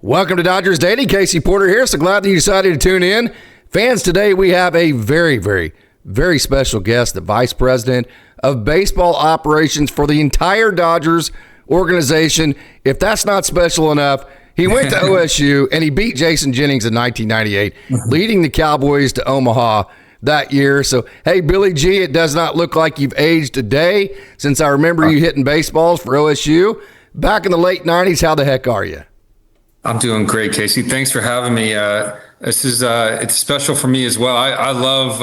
Welcome to Dodgers Daily. Casey Porter here. So glad that you decided to tune in. Fans, today we have a very, very, very special guest, the Vice President of Baseball Operations for the entire Dodgers organization. If that's not special enough, he went to OSU and he beat Jason Jennings in 1998, leading the Cowboys to Omaha that year. So, hey, Billy G, it does not look like you've aged a day since I remember you hitting baseballs for OSU. Back in the late 90s, how the heck are you? I'm doing great, Casey. Thanks for having me. This is it's special for me as well. I love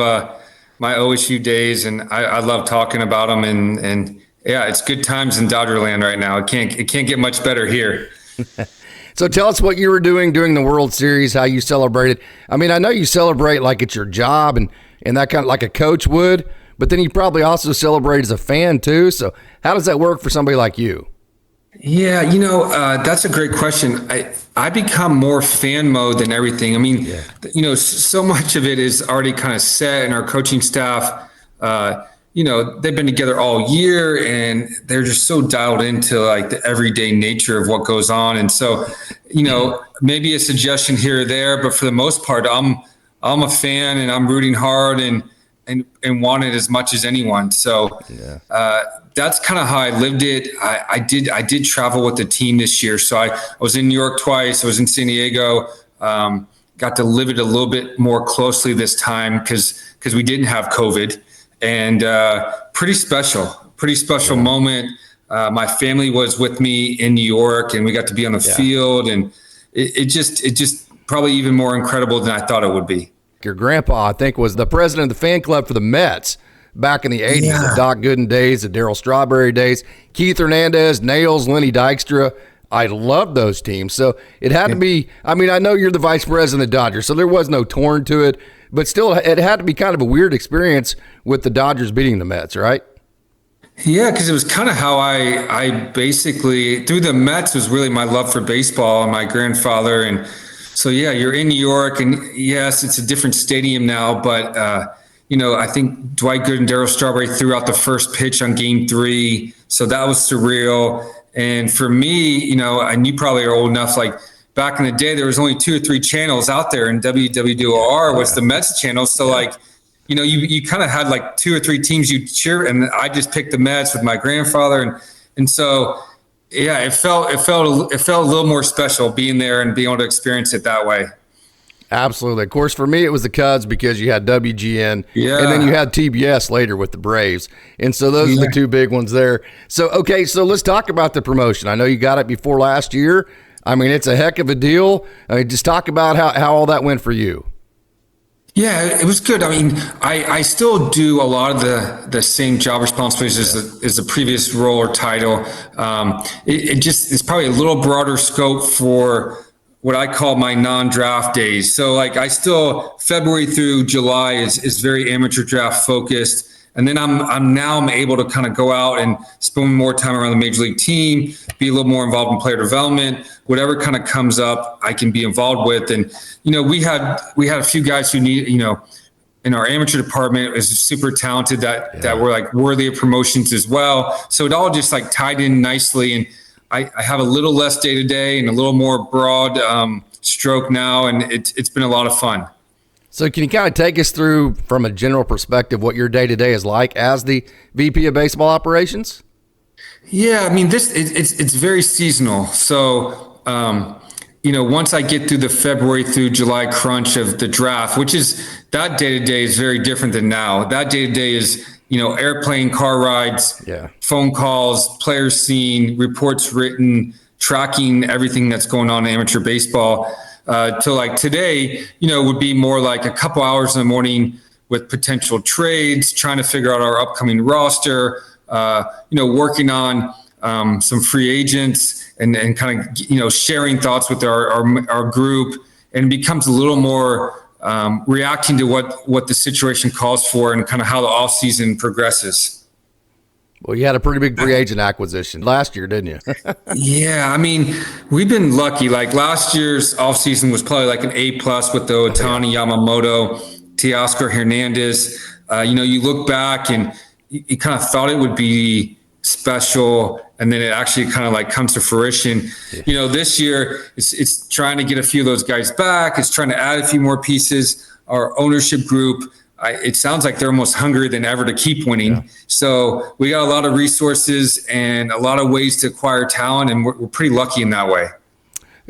my OSU days, and I love talking about them. And yeah, it's good times in Dodgerland right now. It can't get much better here. So tell us what you were doing during the World Series, how you celebrated. I mean, I know you celebrate like it's your job and that kind of like a coach would, but then you probably also celebrate as a fan too. So how does that work for somebody like you? Yeah, that's a great question. I become more fan mode than everything. I mean, so much of it is already kind of set, and our coaching staff, they've been together all year, and they're just so dialed into like the everyday nature of what goes on. And so, maybe a suggestion here or there, but for the most part, I'm a fan, and I'm rooting hard and want it as much as anyone. So, that's kind of how I lived it. I did travel with the team this year. So I was in New York twice. I was in San Diego. Got to live it a little bit more closely this time because we didn't have COVID. And pretty special moment. My family was with me in New York, and we got to be on the field. And it just probably even more incredible than I thought it would be. Your grandpa, I think, was the president of the fan club for the Mets back in the 80s, the Doc Gooden days, the Darryl Strawberry days, Keith Hernandez, Nails, Lenny Dykstra. I love those teams. So it had to be, I mean, I know you're the vice president of the Dodgers, so there was no torn to it, but still it had to be kind of a weird experience with the Dodgers beating the Mets, right? Yeah, because it was kind of how I basically, through the Mets was really my love for baseball and my grandfather. And so, yeah, you're in New York, and yes, it's a different stadium now, but I think Dwight Gooden and Darryl Strawberry threw out the first pitch on Game 3, so that was surreal. And for me, and you probably are old enough, like back in the day, there was only 2 or 3 channels out there, and WWDOR was the Mets channel. So you kind of had like 2 or 3 teams you cheer, and I just picked the Mets with my grandfather, and so yeah, it felt a little more special being there and being able to experience it that way. Absolutely. Of course, for me, it was the Cubs because you had WGN, and then you had TBS later with the Braves. And so those are the 2 big ones there. So, okay, so let's talk about the promotion. I know you got it before last year. I mean, it's a heck of a deal. I mean, just talk about how all that went for you. Yeah, it was good. I mean, I still do a lot of the same job responsibilities as the previous role or title. It's probably a little broader scope for what I call my non-draft days. So I still, February through July is very amateur draft focused. And then I'm able to kind of go out and spend more time around the major league team, be a little more involved in player development, whatever kind of comes up, I can be involved with. And, we had a few guys who need, in our amateur department is super talented that were like worthy of promotions as well. So it all just like tied in nicely. And I have a little less day-to-day and a little more broad stroke now, and it's been a lot of fun. So can you kind of take us through, from a general perspective, what your day-to-day is like as the VP of Baseball Operations? Yeah, I mean, it's very seasonal. So, once I get through the February through July crunch of the draft, which is that day-to-day is very different than now. That day-to-day is airplane, car rides, phone calls, players seen, reports written, tracking everything that's going on in amateur baseball. To like today, would be more like a couple hours in the morning with potential trades, trying to figure out our upcoming roster, working on some free agents and kind of, sharing thoughts with our group, and it becomes a little more reacting to what the situation calls for and kind of how the off season progresses. Well, you had a pretty big free agent acquisition last year, didn't you? Yeah, I mean, we've been lucky. Like last year's offseason was probably like an A+ with the Otani, Yamamoto, Teoscar Hernandez. You look back and you kind of thought it would be special, and then it actually kind of like comes to fruition. This year it's trying to get a few of those guys back. It's trying to add a few more pieces. Our ownership group, it sounds like they're almost hungrier than ever to keep winning. Yeah. So we got a lot of resources and a lot of ways to acquire talent, and we're pretty lucky in that way.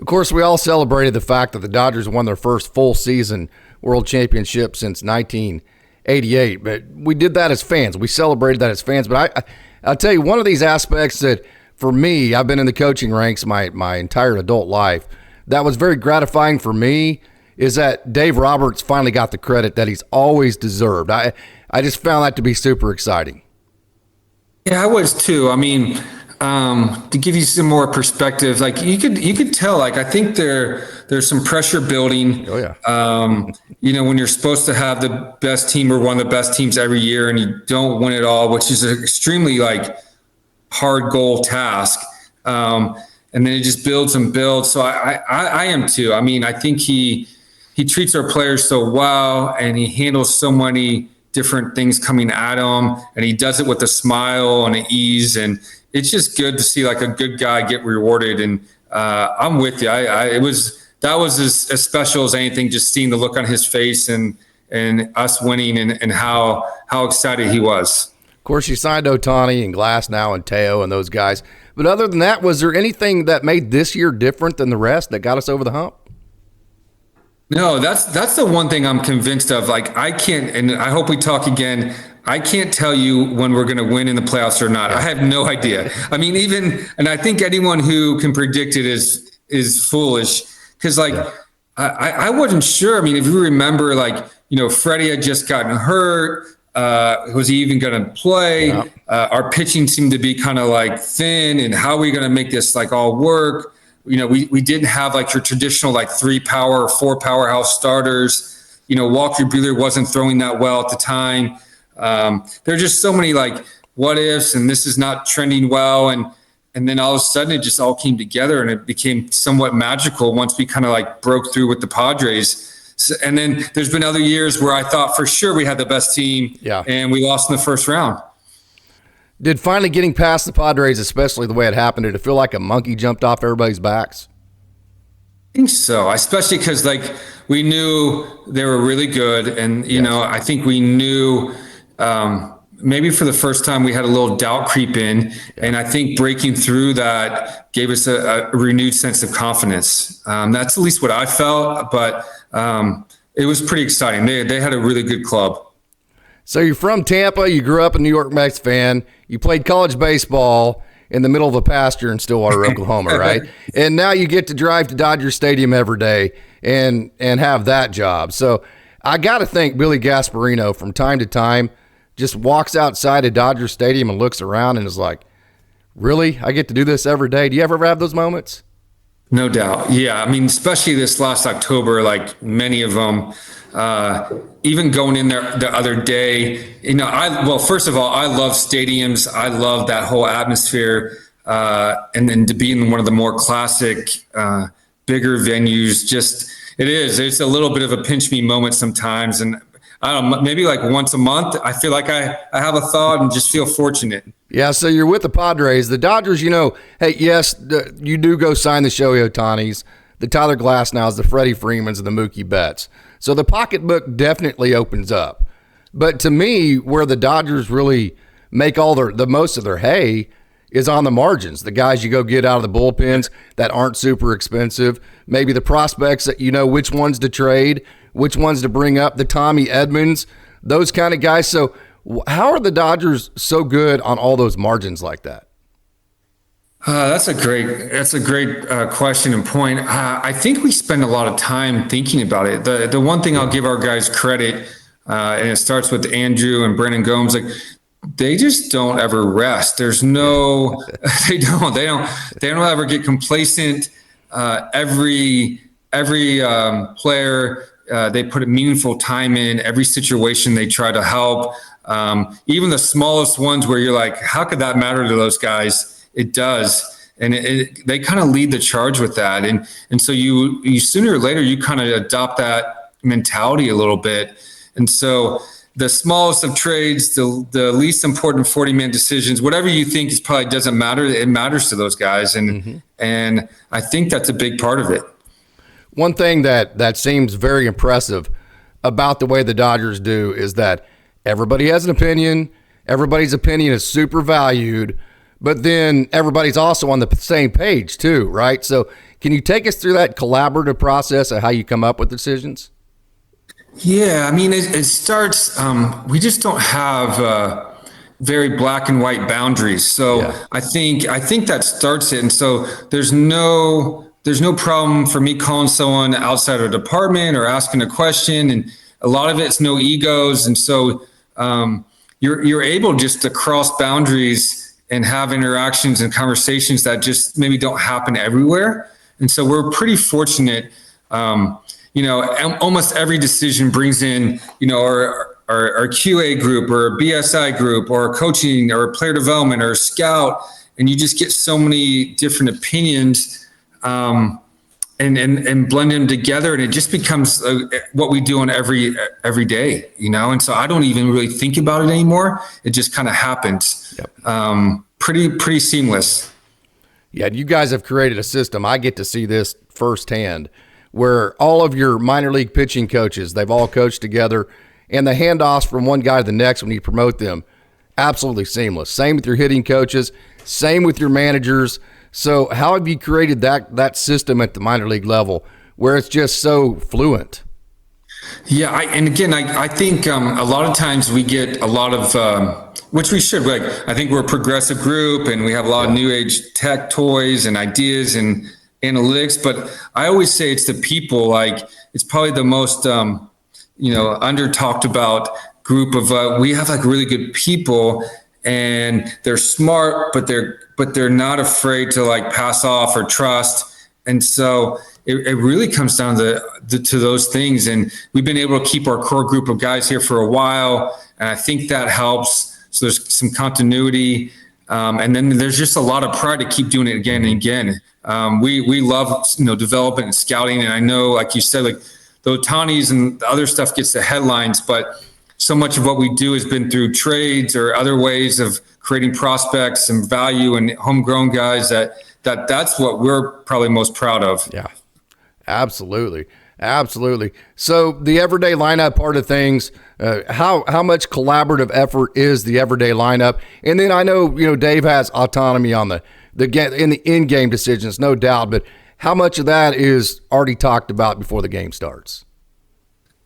Of course, we all celebrated the fact that the Dodgers won their first full season World Championship since 1988, but we did that as fans. We celebrated that as fans. But I'll tell you, one of these aspects that, for me, I've been in the coaching ranks my entire adult life, that was very gratifying for me, is that Dave Roberts finally got the credit that he's always deserved. I just found that to be super exciting. Yeah, I was too. I mean, to give you some more perspective, like you could tell, like, I think there's some pressure building. Oh yeah. When you're supposed to have the best team or one of the best teams every year and you don't win it all, which is an extremely like hard goal task. And then it just builds and builds. So I am too. I mean, I think he treats our players so well, and he handles so many different things coming at him, and he does it with a smile and an ease, and it's just good to see like a good guy get rewarded. And I'm with you. That was as special as anything, just seeing the look on his face and us winning and how excited he was. Of course, you signed Ohtani and Glass now and Teo and those guys. But other than that, was there anything that made this year different than the rest that got us over the hump? No, that's the one thing I'm convinced of. Like, I can't, and I hope we talk again, I can't tell you when we're going to win in the playoffs or not. I have no idea. I mean, and I think anyone who can predict it is foolish, because I wasn't sure. I mean, if you remember, Freddie had just gotten hurt. Was he even going to play? Yeah. Our pitching seemed to be kind of like thin, and how are we going to make this like all work? We didn't have like your traditional like 3-power or 4 powerhouse starters. Walker Buehler wasn't throwing that well at the time. There are just so many like what ifs, and this is not trending well. And then all of a sudden it just all came together, and it became somewhat magical once we kind of like broke through with the Padres. So, and then there's been other years where I thought for sure we had the best team, and we lost in the first round. Did finally getting past the Padres, especially the way it happened, did it feel like a monkey jumped off everybody's backs? I think so, especially because we knew they were really good, and I think we knew maybe for the first time we had a little doubt creep in, and I think breaking through that gave us a renewed sense of confidence. That's at least what I felt, but it was pretty exciting. They had a really good club. So you're from Tampa, you grew up a New York Mets fan, you played college baseball in the middle of a pasture in Stillwater, Oklahoma, right? And now you get to drive to Dodger Stadium every day and have that job. So I got to think Billy Gasparino from time to time just walks outside of Dodger Stadium and looks around and is like, really? I get to do this every day? Do you ever have those moments? No doubt. Yeah. I mean, especially this last October, like many of them, even going in there the other day, first of all, I love stadiums. I love that whole atmosphere. And then to be in one of the more classic, bigger venues, it's a little bit of a pinch me moment sometimes. And I don't know, maybe like once a month, I feel like I have a thought and just feel fortunate. Yeah, so you're with the Padres. The Dodgers, hey, yes, you do go sign the Shohei Ohtanis, the Tyler Glasnows, the Freddie Freemans, and the Mookie Betts. So the pocketbook definitely opens up. But to me, where the Dodgers really make all the most of their hay is on the margins. The guys you go get out of the bullpens that aren't super expensive. Maybe the prospects that which ones to trade, which ones to bring up, the Tommy Edmonds, those kind of guys. So how are the Dodgers so good on all those margins like that? That's a great question and point. I think we spend a lot of time thinking about it. The one thing I'll give our guys credit, and it starts with Andrew and Brennan Gomes, they just don't ever rest. There's no, they don't ever get complacent. Every player, they put a meaningful time in every situation. They try to help. Even the smallest ones where you're like, how could that matter to those guys? It does. And they kind of lead the charge with that. And so you sooner or later, you kind of adopt that mentality a little bit. And so the smallest of trades, the least important 40-man decisions, whatever you think is probably doesn't matter. It matters to those guys. And I think that's a big part of it. One thing that seems very impressive about the way the Dodgers do is that everybody has an opinion. Everybody's opinion is super valued, but then everybody's also on the same page too, right? So can you take us through that collaborative process of how you come up with decisions? Yeah, I mean, it starts, we just don't have very black and white boundaries. So yeah. I think that starts it. And so there's no problem for me calling someone outside our department or asking a question. And a lot of it's no egos. And so you're able just to cross boundaries and have interactions and conversations that just maybe don't happen everywhere. And so we're pretty fortunate. Almost every decision brings in, our QA group or a BSI group or coaching or player development or scout, and you just get so many different opinions and blend them together, and it just becomes what we do on every day, And so I don't even really think about it anymore. It just kind of happens. Yep. Pretty seamless. Yeah, you guys have created a system. I get to see this firsthand, where all of your minor league pitching coaches, they've all coached together, and the handoffs from one guy to the next when you promote them, absolutely seamless. Same with your hitting coaches, same with your managers. So how have you created that system at the minor league level where it's just so fluent? Yeah, I think a lot of times we get a lot of, which we should, I think we're a progressive group and we have a lot of new age tech toys and ideas and analytics, but I always say it's the people. It's probably the most under talked about group of we have really good people, and they're smart, but they're not afraid to pass off or trust. And so it really comes down to those things. And we've been able to keep our core group of guys here for a while, and I think that helps. So there's some continuity. And then there's just a lot of pride to keep doing it again and again. We love, development and scouting. And I know, like you said, the Otanis and the other stuff gets the headlines, but so much of what we do has been through trades or other ways of creating prospects and value and homegrown guys that's what we're probably most proud of. Yeah, absolutely. Absolutely. So the everyday lineup part of things, how much collaborative effort is the everyday lineup? And then I know, Dave has autonomy on the in-game decisions, no doubt, but how much of that is already talked about before the game starts?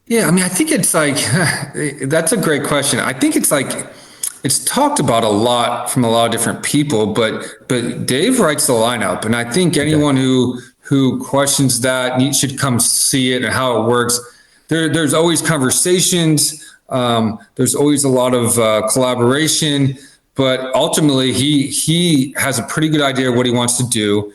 Yeah, I mean, I think it's that's a great question. I think it's talked about a lot from a lot of different people, but Dave writes the lineup, and I think anyone who questions that should come see it and how it works. There's always conversations. There's always a lot of collaboration, but ultimately he has a pretty good idea of what he wants to do.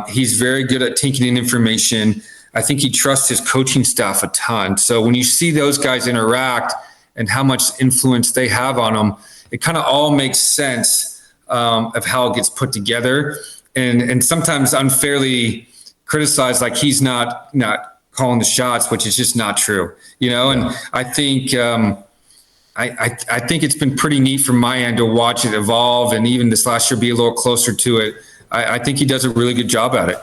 He's very good at taking in information. I think he trusts his coaching staff a ton. So when you see those guys interact and how much influence they have on them, it kind of all makes sense of how it gets put together. And sometimes unfairly criticized, he's not calling the shots, which is just not true, And I think I think it's been pretty neat from my end to watch it evolve, and even this last year be a little closer to it. I think he does a really good job at it.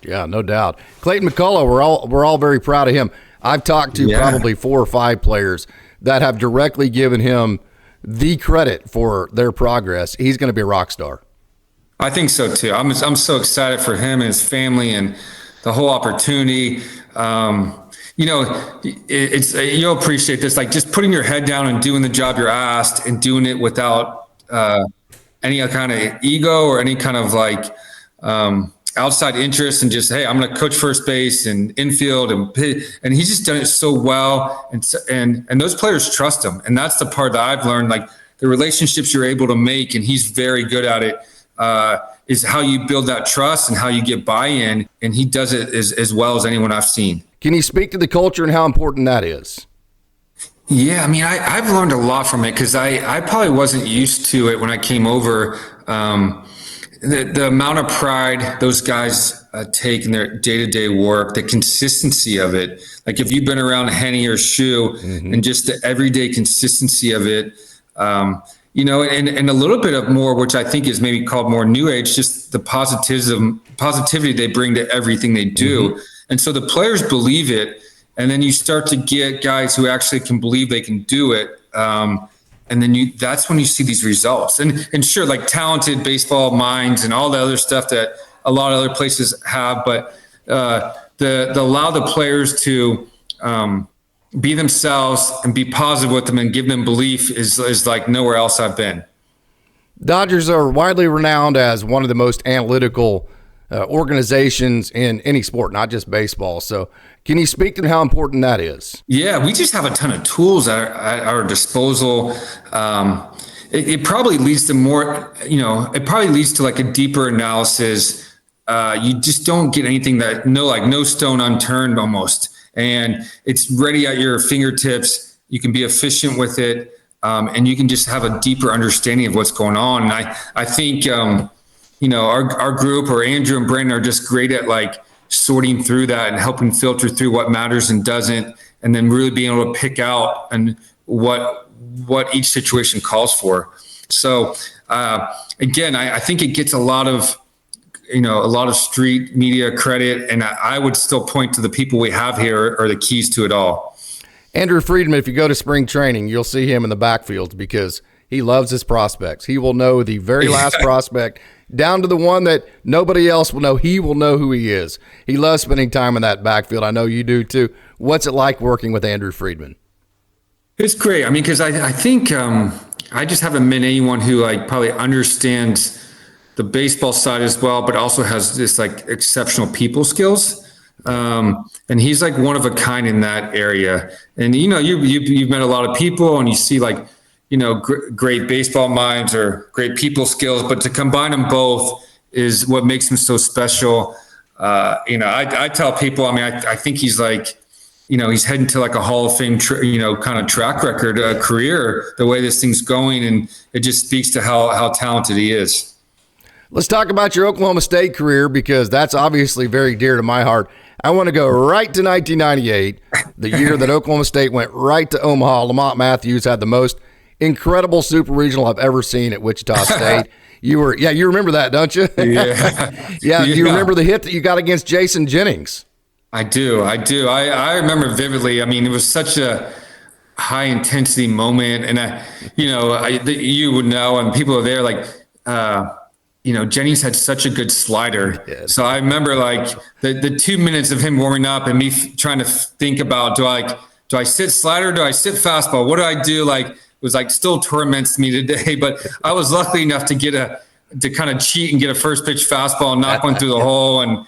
Yeah, no doubt. Clayton McCullough, we're all very proud of him. I've talked to probably 4 or 5 players that have directly given him the credit for their progress. He's going to be a rock star. I think so too. I'm so excited for him and his family and the whole opportunity. You'll appreciate this, just putting your head down and doing the job you're asked and doing it without any kind of ego or any kind of outside interest, and just, hey, I'm going to coach first base and infield and he's just done it so well. And those players trust him. And that's the part that I've learned, the relationships you're able to make, and he's very good at it, is how you build that trust and how you get buy-in. And he does it as well as anyone I've seen. Can you speak to the culture and how important that is? Yeah, I mean, I've learned a lot from it, because I probably wasn't used to it when I came over. The amount of pride those guys take in their day-to-day work, the consistency of it. Like if you've been around hanging your shoe and just the everyday consistency of it, and a little bit of more, which I think is maybe called more new age, just the positivity they bring to everything they do. And so the players believe it. And then you start to get guys who actually can believe they can do it. And then that's when you see these results. And sure, like talented baseball minds and all the other stuff that a lot of other places have, but the allow the players to be themselves and be positive with them and give them belief is like nowhere else I've been. Dodgers are widely renowned as one of the most analytical organizations in any sport, not just baseball. So can you speak to how important that is? Yeah, we just have a ton of tools at our disposal. It probably leads to more, it probably leads to like a deeper analysis. You just don't get anything no stone unturned almost. And it's ready at your fingertips. You can be efficient with it. And you can just have a deeper understanding of what's going on. And I think, our group, or Andrew and Brandon, are just great at like sorting through that and helping filter through what matters and doesn't, and then really being able to pick out and what each situation calls for. So again, I think it gets a lot of street media credit, and I would still point to the people we have here are the keys to it all. Andrew Friedman, if you go to spring training, you'll see him in the backfield because he loves his prospects. He will know the very last prospect down to the one that nobody else will know. He will know who he is. He loves spending time in that backfield. I know you do too. What's it like working with Andrew Friedman? It's great. I mean, because I think I just haven't met anyone who like probably understands the baseball side as well, but also has this like exceptional people skills. And he's like one of a kind in that area. And you've met a lot of people, and you see like great baseball minds or great people skills, but to combine them both is what makes him so special. I tell people, I think he's like, he's heading to like a Hall of Fame, kind of track record career, the way this thing's going. And it just speaks to how talented he is. Let's talk about your Oklahoma State career, because that's obviously very dear to my heart. I want to go right to 1998, the year that Oklahoma State went right to Omaha. Lamont Matthews had the most incredible super regional I've ever seen at Wichita State. You remember that, don't you? Yeah. You remember the hit that you got against Jason Jennings? I do. I remember vividly. I mean, it was such a high intensity moment, and you would know, and people are there like, Jennings had such a good slider. So I remember like the 2 minutes of him warming up and me trying to think about, do I sit slider? Do I sit fastball? What do I do? Like, it was like still torments me today, but I was lucky enough to to kind of cheat and get a first pitch fastball and knock one through the hole. And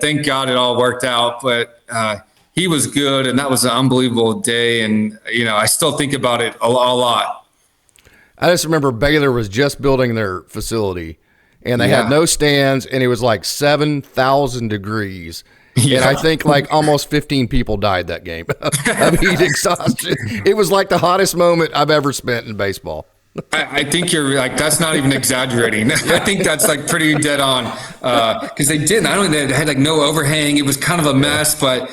thank God it all worked out, but he was good. And that was an unbelievable day. And, I still think about it a lot. I just remember Baylor was just building their facility, and they had no stands, and it was like 7,000 degrees. Yeah. And I think like almost 15 people died that game of heat exhaustion. It was like the hottest moment I've ever spent in baseball. I think you're like, that's not even exaggerating. I think that's like pretty dead on, because they didn't. I don't think they had like no overhang. It was kind of a mess, but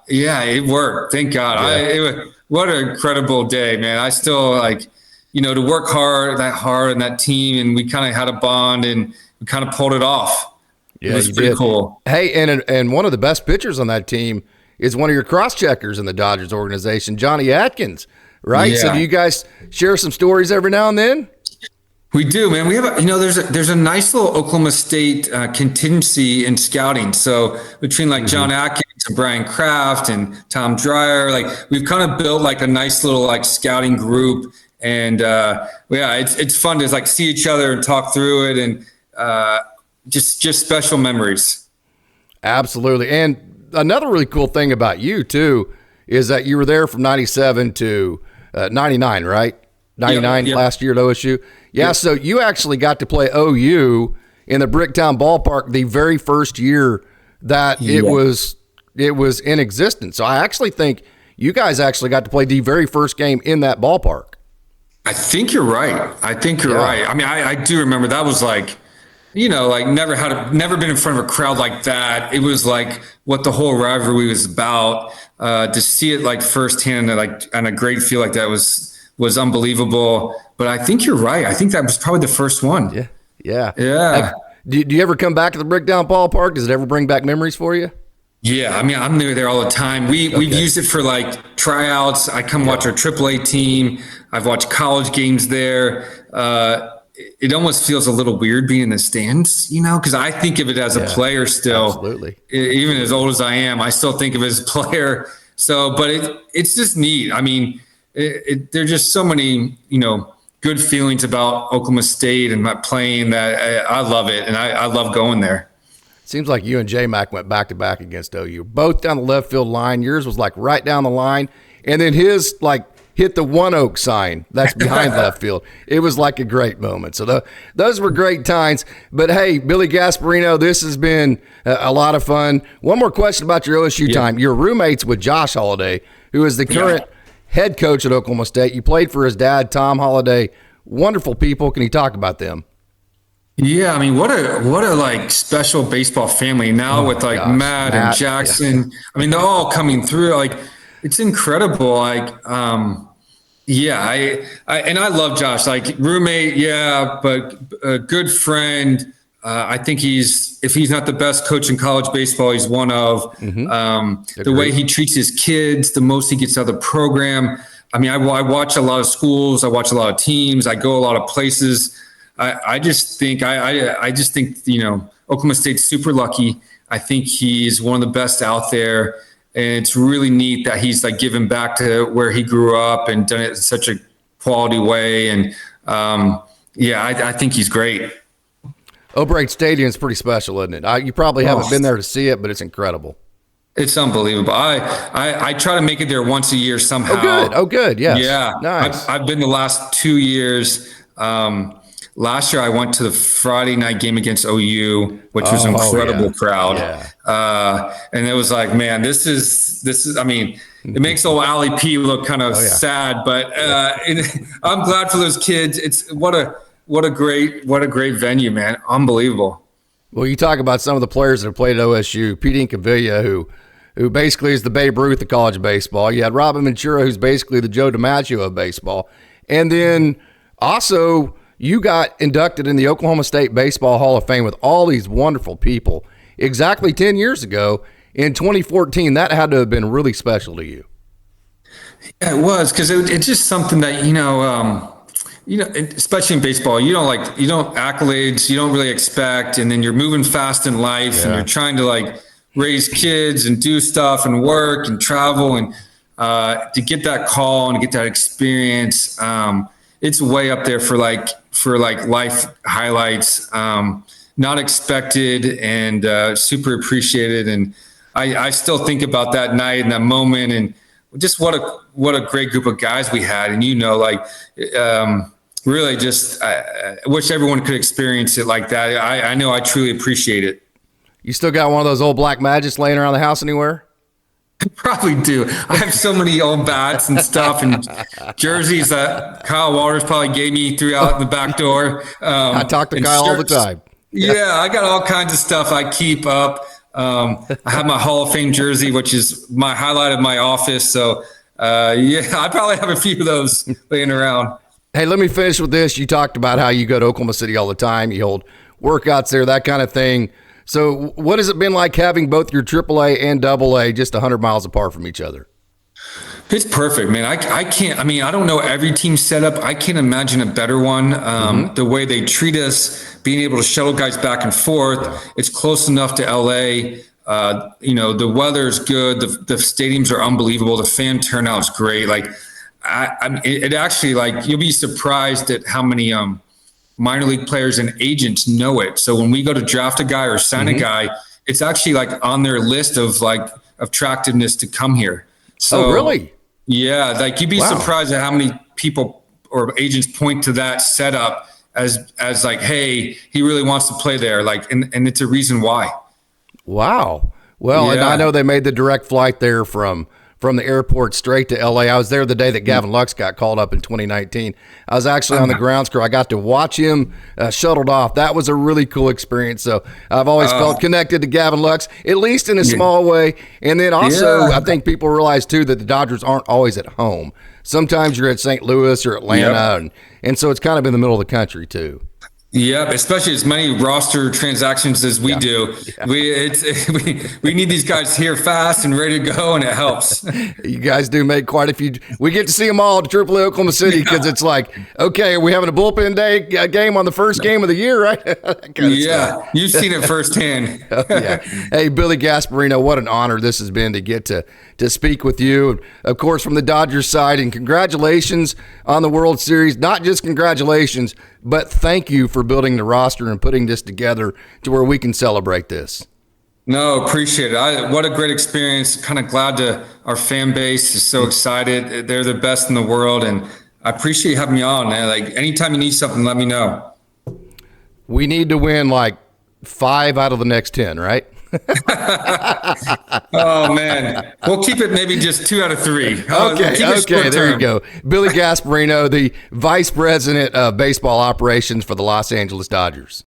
it worked. Thank God. Yeah. What an incredible day, man. I still like, to work hard and that team, and we kind of had a bond, and we kind of pulled it off. Yeah, it was pretty cool. Hey, and one of the best pitchers on that team is one of your cross-checkers in the Dodgers organization, Johnny Atkins, right? Yeah. So do you guys share some stories every now and then? We do, man. We have there's a nice little Oklahoma State contingency in scouting. So between like John Atkins and Brian Kraft and Tom Dreyer, like we've kind of built like a nice little like scouting group. And it's fun to like see each other and talk through it, and just special memories. Absolutely. And another really cool thing about you too is that you were there from 97 to 99, right? 99 last year at OSU. Yeah. So you actually got to play OU in the Bricktown ballpark the very first year that it was in existence. So I actually think you guys actually got to play the very first game in that ballpark. I think you're right. Right. I mean, I do remember that was like, like never been in front of a crowd like that. It was like what the whole rivalry was about. To see it like firsthand, like on a great feel like that was unbelievable. But I think you're right. I think that was probably the first one. Yeah. Yeah. Yeah. Do you ever come back to the Brickdown Ballpark? Does it ever bring back memories for you? Yeah, I mean, I'm there all the time. We've used it for like tryouts. I come watch our AAA team. I've watched college games there. It almost feels a little weird being in the stands, because I think of it as a player still. Absolutely. Even as old as I am, I still think of it as a player. So, but it's just neat. I mean, there's just so many, good feelings about Oklahoma State and my playing that I love it, and I love going there. Seems like you and J-Mac went back-to-back against OU, both down the left field line. Yours was like right down the line, and then his like hit the One Oak sign that's behind left field. It was like a great moment. So those were great times. But, hey, Billy Gasparino, this has been a lot of fun. One more question about your OSU time. Your roommates with Josh Holliday, who is the current head coach at Oklahoma State. You played for his dad, Tom Holliday. Wonderful people. Can you talk about them? Yeah, I mean, what a like special baseball family now with like Matt and Jackson. Yeah. I mean, they're all coming through. Like, it's incredible. Like, I love Josh. Like roommate, but a good friend. I think if he's not the best coach in college baseball, he's one of. The way he treats his kids, the most he gets out of the program. I mean, I watch a lot of schools. I watch a lot of teams. I go a lot of places. I just think Oklahoma State's super lucky. I think he's one of the best out there, and it's really neat that he's like giving back to where he grew up and done it in such a quality way. And I think he's great. O'Brien Stadium is pretty special, isn't it? You probably haven't been there to see it, but it's incredible. It's unbelievable. I try to make it there once a year somehow. Oh, good. Yes. Yeah. Nice. I've been the last 2 years. Last year I went to the Friday night game against OU, which was an incredible crowd. Yeah. And it was like, man, this is, I mean, it makes old Allie P look kind of sad, but I'm glad for those kids. It's what a great venue, man. Unbelievable. Well, you talk about some of the players that have played at OSU, Pete Incavilla, who basically is the Babe Ruth of college baseball. You had Robin Ventura, who's basically the Joe DiMaggio of baseball. And then also you got inducted in the Oklahoma State Baseball Hall of Fame with all these wonderful people exactly 10 years ago in 2014. That had to have been really special to you. Yeah, it was, because it's just something that, especially in baseball, you don't accolades, you don't really expect, and then you're moving fast in life and you're trying to like raise kids and do stuff and work and travel, and to get that call and get that experience, it's way up there for life highlights, not expected and super appreciated. And I still think about that night and that moment, and just what a great group of guys we had. And really just I wish everyone could experience it like that. I know I truly appreciate it. You still got one of those old black magics laying around the house anywhere? I probably do. I have so many old bats and stuff and jerseys that Kyle Waters probably gave me, threw out the back door. I talk to Kyle all the time. Yeah, I got all kinds of stuff I keep up. I have my Hall of Fame jersey, which is my highlight of my office. So, I probably have a few of those laying around. Hey, let me finish with this. You talked about how you go to Oklahoma City all the time. You hold workouts there, that kind of thing. So what has it been like having both your AAA and AA just 100 miles apart from each other? It's perfect, man. I don't know every team setup. I can't imagine a better one. The way they treat us, being able to shuttle guys back and forth. It's close enough to LA. The weather is good. The stadiums are unbelievable. The fan turnout is great. Like, it actually, like, you'll be surprised at how many minor league players and agents know it. So when we go to draft a guy or sign a guy, it's actually like on their list of like attractiveness to come here. So, really? Yeah. Like, you'd be surprised at how many people or agents point to that setup as like, hey, he really wants to play there. Like, and it's a reason why. Wow. Well, and I know they made the direct flight there from from the airport straight to LA. I was there the day that Gavin Lux got called up in 2019. I was actually on the grounds crew. I got to watch him shuttled off. That was a really cool experience. So I've always felt connected to Gavin Lux, at least in a small way. And then also, I think people realize too that the Dodgers aren't always at home. Sometimes you're at St. Louis or Atlanta, and so it's kind of in the middle of the country too. Yep, especially as many roster transactions as we do. Yeah. We need these guys here fast and ready to go, and it helps. You guys do make quite a few. We get to see them all at AAA Oklahoma City because it's like, okay, are we having a bullpen day game on the first game of the year, right? Yeah, you've seen it firsthand. Yeah. Hey, Billy Gasparino, what an honor this has been to get to speak with you. Of course, from the Dodgers side, and congratulations on the World Series. Not just congratulations, but thank you for building the roster and putting this together to where we can celebrate this. No, appreciate it. What a great experience. Kind of glad our fan base is so excited. They're the best in the world, and I appreciate you having me on, man. Like, anytime you need something, let me know. We need to win like 5 out of the next 10, right? Oh man, we'll keep it maybe just 2 out of 3. Okay, there you go. Billy Gasparino, the Vice President of Baseball Operations for the Los Angeles Dodgers.